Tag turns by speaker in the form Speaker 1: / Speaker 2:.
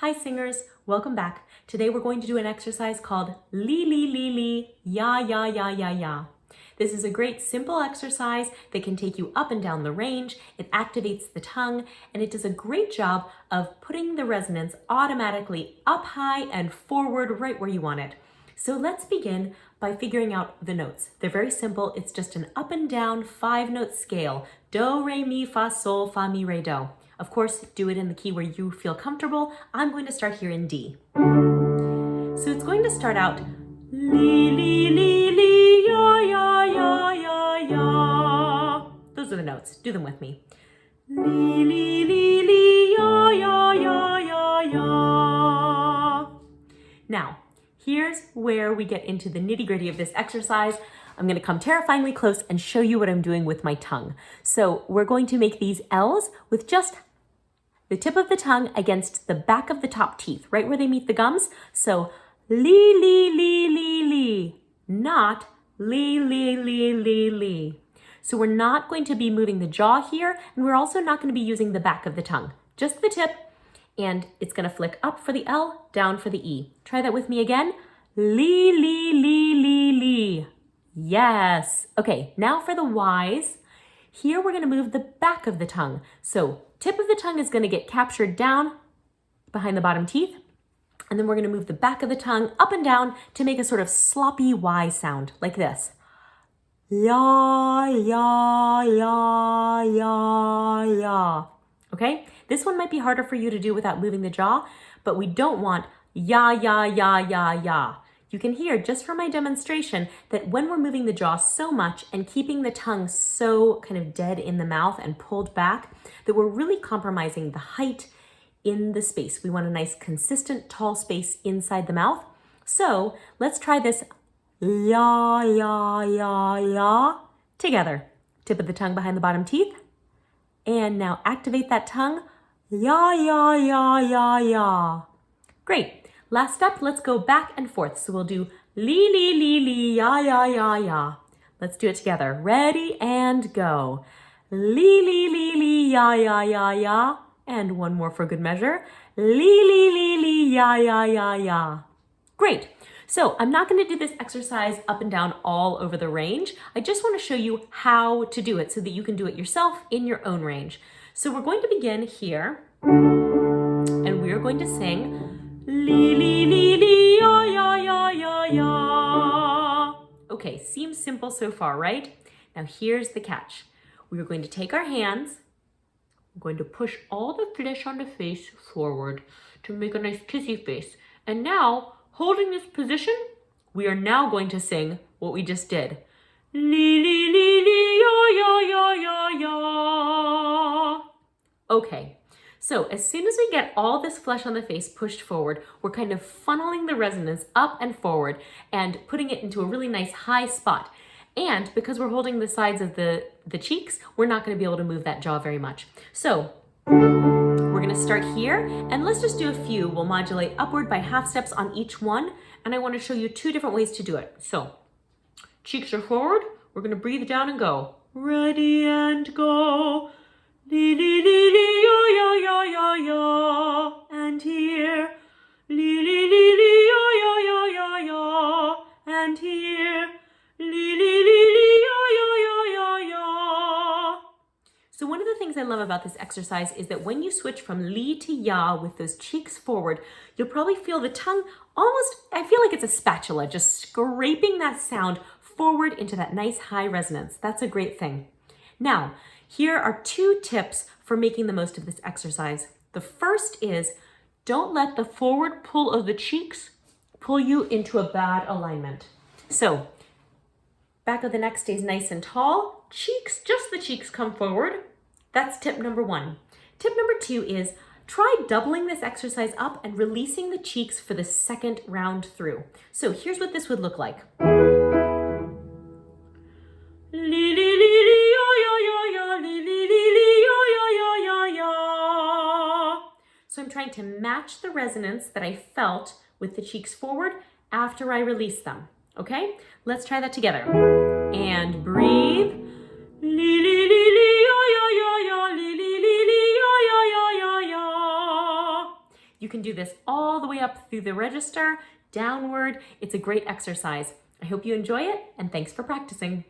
Speaker 1: Hi singers, welcome back. Today we're going to do an exercise called LiLiLiLi, YaYaYaYaYa. This is a great simple exercise that can take you up and down the range. It activates the tongue and it does a great job of putting the resonance automatically up high and forward right where you want it. So let's begin by figuring out the notes. They're very simple. It's just an up and down 5-note scale. Do, re, mi, fa, sol, fa, mi, re, do. Of course, do it in the key where you feel comfortable. I'm going to start here in D. So it's going to start out li, li, li, li, ya, ya, ya, ya, ya. Those are the notes. Do them with me. Li, li, li, li, ya, ya, ya, ya, ya. Now, here's where we get into the nitty-gritty of this exercise. I'm going to come terrifyingly close and show you what I'm doing with my tongue. So we're going to make these L's with just the tip of the tongue against the back of the top teeth, right where they meet the gums. So li, li, li, li, li, not li, li, li, li, li. So we're not going to be moving the jaw here, and we're also not going to be using the back of the tongue, just the tip, and it's going to flick up for the L, down for the E. Try that with me again. Li, li, li, li, li. Yes. Okay, now for the Y's. Here we're going to move the back of the tongue. So tip of the tongue is going to get captured down behind the bottom teeth. And then we're going to move the back of the tongue up and down to make a sort of sloppy Y sound like this. Ya, ya, ya, ya, ya. Okay? This one might be harder for you to do without moving the jaw, but we don't want ya, ya, ya, ya, ya. You can hear just from my demonstration that when we're moving the jaw so much and keeping the tongue so kind of dead in the mouth and pulled back, that we're really compromising the height in the space. We want a nice, consistent, tall space inside the mouth. So let's try this ya, ya, ya, ya together. Tip of the tongue behind the bottom teeth. And now activate that tongue. Ya, ya, ya, ya, ya. Great. Last step, let's go back and forth. So we'll do li, li, li, li, ya, ya, ya, ya. Let's do it together. Ready and go. Li, li, li, li, ya, ya, ya, ya. And one more for good measure. Li, li, li, li, ya, ya, ya, ya. Great. So I'm not going to do this exercise up and down all over the range. I just want to show you how to do it so that you can do it yourself in your own range. So we're going to begin here, and we're going to sing li, li, li, li, ya, ya, ya, ya, ya. Okay, seems simple so far, right? Now here's the catch. We're going to take our hands, we're going to push all the flesh on the face forward to make a nice kissy face. And now, holding this position, we are now going to sing what we just did. Li, li, li, li, ya, ya, ya, ya, ya. Okay. So as soon as we get all this flesh on the face pushed forward, we're kind of funneling the resonance up and forward and putting it into a really nice high spot. And because we're holding the sides of the cheeks, we're not going to be able to move that jaw very much. So we're going to start here, and let's just do a few. We'll modulate upward by half steps on each one, and I want to show you 2 different ways to do it. So cheeks are forward. We're going to breathe down and go. Ready and go. Li, li, li, li, ya, ya, ya, ya, ya. And here. Li, li, li, li, ya, ya, ya, ya, ya. And here. Li, li, li, li, ya, ya, ya, ya, ya. So one of the things I love about this exercise is that when you switch from li to ya with those cheeks forward, you'll probably feel the tongue almost, I feel like it's a spatula, just scraping that sound forward into that nice high resonance. That's a great thing. Now, here are 2 tips for making the most of this exercise. The first is, don't let the forward pull of the cheeks pull you into a bad alignment. So, back of the neck stays nice and tall. Cheeks, just the cheeks come forward. That's tip number 1. Tip number 2 is, try doubling this exercise up and releasing the cheeks for the second round through. So here's what this would look like. Li, li, li, li, ya, ya, ya, ya, li, li, li, li, ya, ya, ya, ya, ya. So I'm trying to match the resonance that I felt with the cheeks forward after I release them. Okay? Let's try that together. And breathe. Li, li, li, li, ya, ya, ya, ya, li, li, li, li, ya, ya, ya, ya, ya. You can do this all the way up through the register, downward. It's a great exercise. I hope you enjoy it, and thanks for practicing.